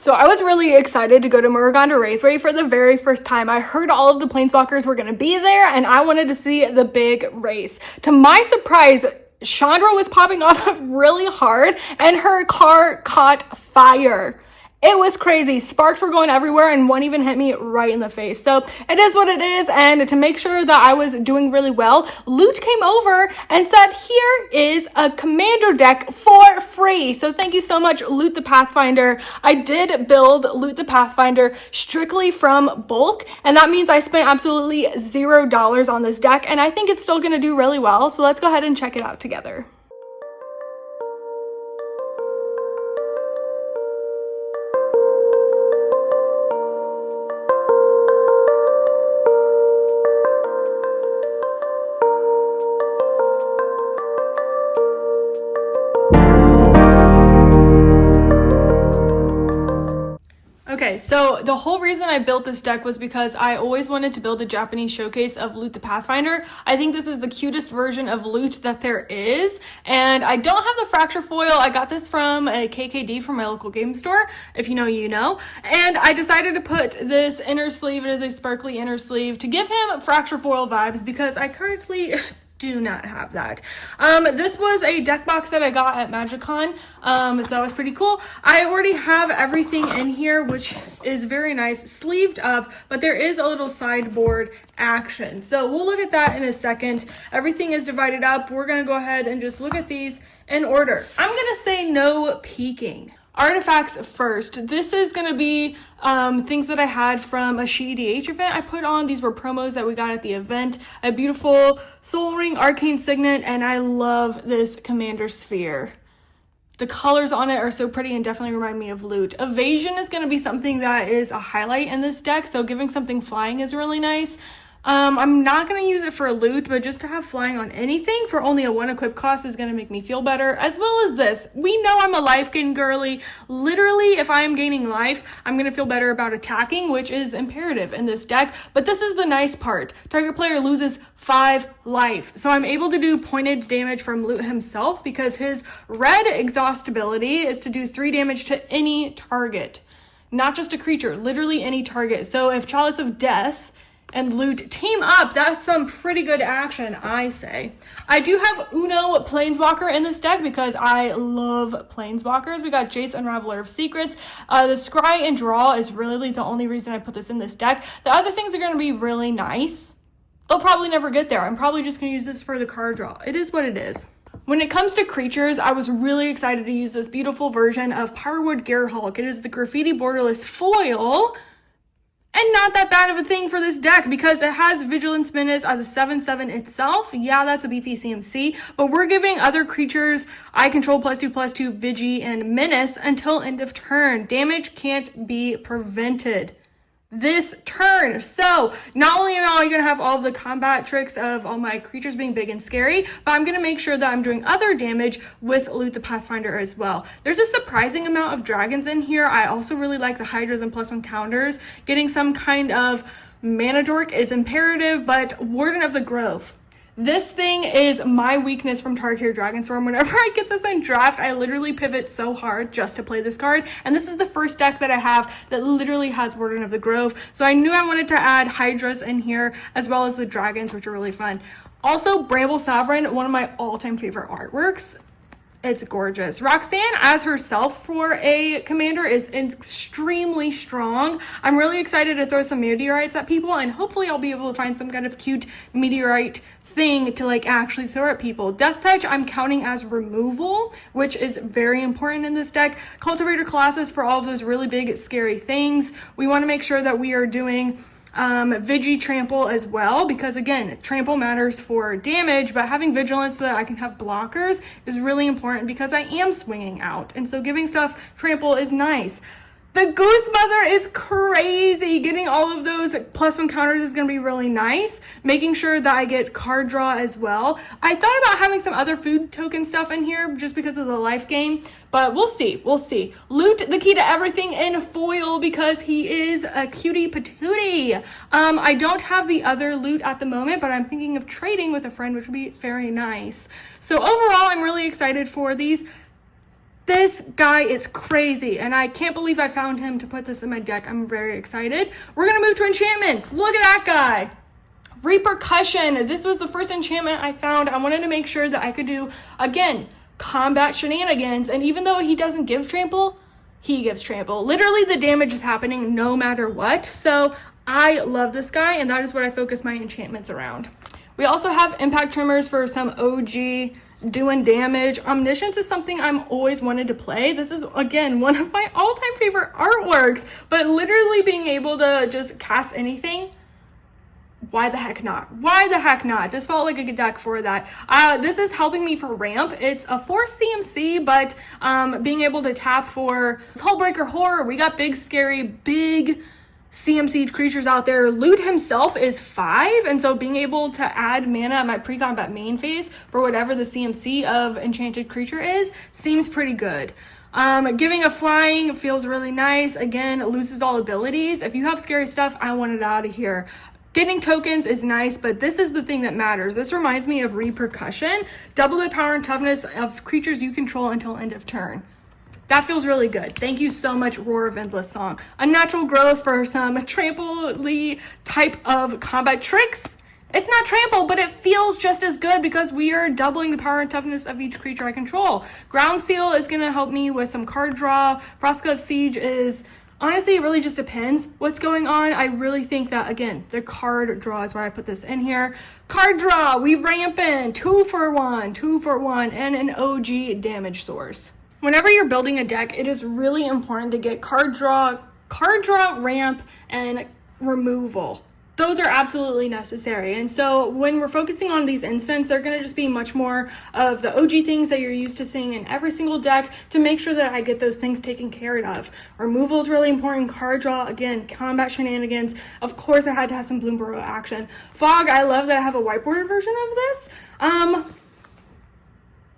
So I was really excited to go to Muruganda Raceway for the very first time. I heard all of the planeswalkers were going to be there, and I wanted to see the big race. To my surprise, Chandra was popping off really hard, and her car caught fire. It was crazy. Sparks were going everywhere, and one even hit me right in the face. So it is what it is, and to make sure that I was doing really well, Loot came over and said, here is a commander deck for free. So thank you so much, Loot the Pathfinder. I did build Loot the Pathfinder strictly from bulk, and that means I spent absolutely $0 on this deck, and I think it's still going to do really well. So let's go ahead and check it out together. Okay, so the whole reason I built this deck was because I always wanted to build a Japanese showcase of Loot the Pathfinder. I think this is the cutest version of Loot that there is, and I don't have the fracture foil. I got this from a KKD from my local game store. If you know, you know. And I decided to put this inner sleeve, it is a sparkly inner sleeve, to give him fracture foil vibes because I currently do not have that. This was a deck box that I got at MagicCon, so that was pretty cool. I already have everything in here, which is very nice, sleeved up, but there is a little sideboard action. So we'll look at that in a second. Everything is divided up. We're gonna go ahead and just look at these in order. I'm gonna say no peeking. Artifacts first. This is going to be things that I had from a EDH event I put on. These were promos that we got at the event. A beautiful Soul Ring Arcane Signet, and I love this Commander Sphere. The colors on it are so pretty and definitely remind me of Loot. Evasion is going to be something that is a highlight in this deck, so giving something flying is really nice. I'm not going to use it for Loot, but just to have flying on anything for only a 1 equip cost is going to make me feel better, as well as this. We know I'm a life gain girly. Literally, if I am gaining life, I'm going to feel better about attacking, which is imperative in this deck. But this is the nice part. Target player loses 5 life. So I'm able to do pointed damage from Loot himself because his red exhaust ability is to do 3 damage to any target. Not just a creature, literally any target. So if Chalice of Death and Loot team up, that's some pretty good action, I say. I do have Uno Planeswalker in this deck because I love Planeswalkers. We got Jace, Unraveler of Secrets. The Scry and Draw is really the only reason I put this in this deck. The other things are going to be really nice. They'll probably never get there. I'm probably just going to use this for the card draw. It is what it is. When it comes to creatures, I was really excited to use this beautiful version of Pyrewood Gearhulk. It is the Graffiti Borderless foil, and not that bad of a thing for this deck because it has Vigilance Menace as a 7/7 itself. Yeah, that's a beefy CMC, but we're giving other creatures I control +2/+2 Vigi and Menace until end of turn. Damage can't be prevented this turn. So not only am I going to have all of the combat tricks of all my creatures being big and scary, but I'm going to make sure that I'm doing other damage with Loot the Pathfinder as well. There's a surprising amount of dragons in here. I also really like the Hydras and +1 counters. Getting some kind of mana dork is imperative, but Warden of the Grove. This thing is my weakness from Tarkir Dragonstorm. Whenever I get this in draft, I literally pivot so hard just to play this card. And this is the first deck that I have that literally has Warden of the Grove. So I knew I wanted to add Hydras in here as well as the dragons, which are really fun. Also, Bramble Sovereign, one of my all-time favorite artworks. It's gorgeous. Roxanne as herself for a commander is extremely strong. I'm really excited to throw some meteorites at people, and hopefully I'll be able to find some kind of cute meteorite thing to like actually throw at people. Death Touch I'm counting as removal, which is very important in this deck. Cultivator Colossus for all of those really big scary things. We want to make sure that we are doing Vigi Trample as well, because again, trample matters for damage, but having vigilance so that I can have blockers is really important because I am swinging out, and so giving stuff trample is nice. The Goose Mother is crazy. Getting all of those +1 counters is going to be really nice. Making sure that I get card draw as well. I thought about having some other food token stuff in here just because of the life gain, but we'll see. We'll see. Loot the key to everything in foil because he is a cutie patootie. I don't have the other loot at the moment, but I'm thinking of trading with a friend, which would be very nice. So overall, I'm really excited for these. This guy is crazy, and I can't believe I found him to put this in my deck. I'm very excited. We're gonna move to enchantments. Look at that guy. Repercussion. This was the first enchantment I found. I wanted to make sure that I could do, again, combat shenanigans. And even though he doesn't give trample, he gives trample. Literally, the damage is happening no matter what. So I love this guy, and that is what I focus my enchantments around. We also have impact trimmers for some OG doing damage. Omniscience is something I'm always wanted to play. This is, again, one of my all-time favorite artworks, but literally being able to just cast anything, why the heck not? Why the heck not? This felt like a good deck for that. This is helping me for ramp. It's a 4 CMC, but being able to tap for Hullbreaker Horror. We got big, scary, big CMC creatures out there. Loot himself is 5, and so being able to add mana at my pre-combat main phase for whatever the CMC of enchanted creature is seems pretty good. Giving a flying feels really nice. Again, loses all abilities. If you have scary stuff, I want it out of here. Getting tokens is nice, but this is the thing that matters. This reminds me of Repercussion. Double the power and toughness of creatures you control until end of turn. That feels really good. Thank you so much, Roar of Endless Song. Unnatural growth for some trample-y type of combat tricks. It's not trample, but it feels just as good because we are doubling the power and toughness of each creature I control. Ground Seal is going to help me with some card draw. Frosca of Siege is, honestly, it really just depends what's going on. I really think that, again, the card draw is why I put this in here. Card draw, we rampant, 2 for 1, and an OG damage source. Whenever you're building a deck, it is really important to get card draw, ramp, and removal. Those are absolutely necessary. And so when we're focusing on these instants, they're going to just be much more of the OG things that you're used to seeing in every single deck to make sure that I get those things taken care of. Removal is really important. Card draw, again, combat shenanigans. Of course, I had to have some Bloomburrow action. Fog, I love that I have a whiteboard version of this.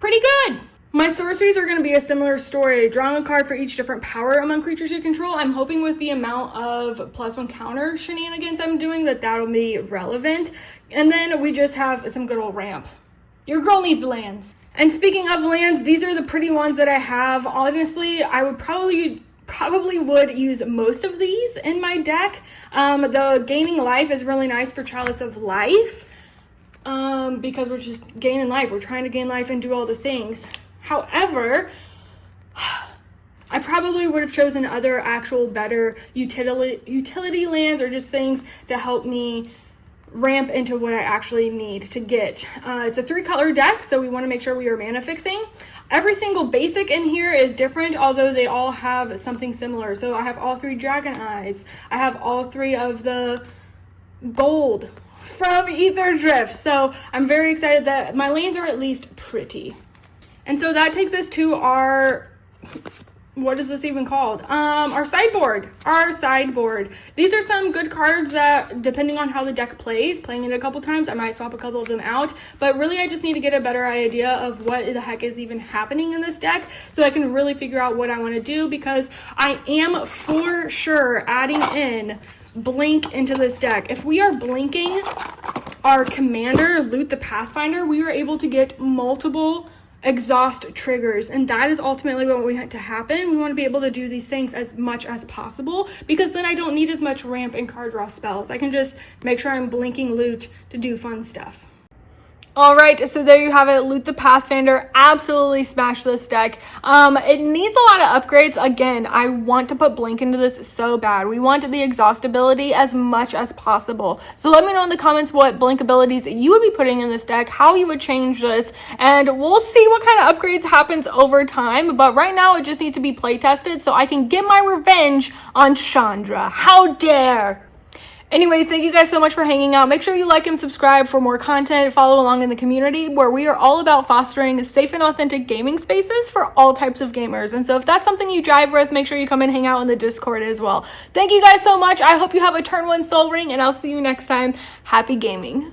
Pretty good. My sorceries are going to be a similar story. Drawing a card for each different power among creatures you control. I'm hoping with the amount of +1 counter shenanigans I'm doing that'll be relevant. And then we just have some good old ramp. Your girl needs lands. And speaking of lands, these are the pretty ones that I have. Honestly, I would probably would use most of these in my deck. The gaining life is really nice for Chalice of Life. Because we're just gaining life. We're trying to gain life and do all the things. However, I probably would have chosen other actual better utility lands or just things to help me ramp into what I actually need to get. It's a 3-color deck, so we want to make sure we are mana fixing. Every single basic in here is different, although they all have something similar. So I have all 3 Dragon Eyes. I have all 3 of the gold from Ether Drift. So I'm very excited that my lanes are at least pretty. And so that takes us to our, what is this even called? Our sideboard. These are some good cards that, depending on how the deck plays, playing it a couple times, I might swap a couple of them out. But really, I just need to get a better idea of what the heck is even happening in this deck so I can really figure out what I want to do, because I am for sure adding in blink into this deck. If we are blinking our commander, Loot the Pathfinder, we are able to get multiple exhaust triggers, and that is ultimately what we want to happen. We want to be able to do these things as much as possible, because then I don't need as much ramp and card draw spells. I can just make sure I'm blinking loot to do fun stuff. All right, so there you have it. Loot the Pathfinder. Absolutely smash this deck. It needs a lot of upgrades. Again, I want to put Blink into this so bad. We want the exhaust ability as much as possible. So let me know in the comments what Blink abilities you would be putting in this deck, how you would change this, and we'll see what kind of upgrades happens over time. But right now, it just needs to be play tested so I can get my revenge on Chandra. How dare! Anyways, thank you guys so much for hanging out. Make sure you like and subscribe for more content. Follow along in the community where we are all about fostering safe and authentic gaming spaces for all types of gamers. And so if that's something you drive with, make sure you come and hang out in the Discord as well. Thank you guys so much. I hope you have a turn 1 soul ring, and I'll see you next time. Happy gaming.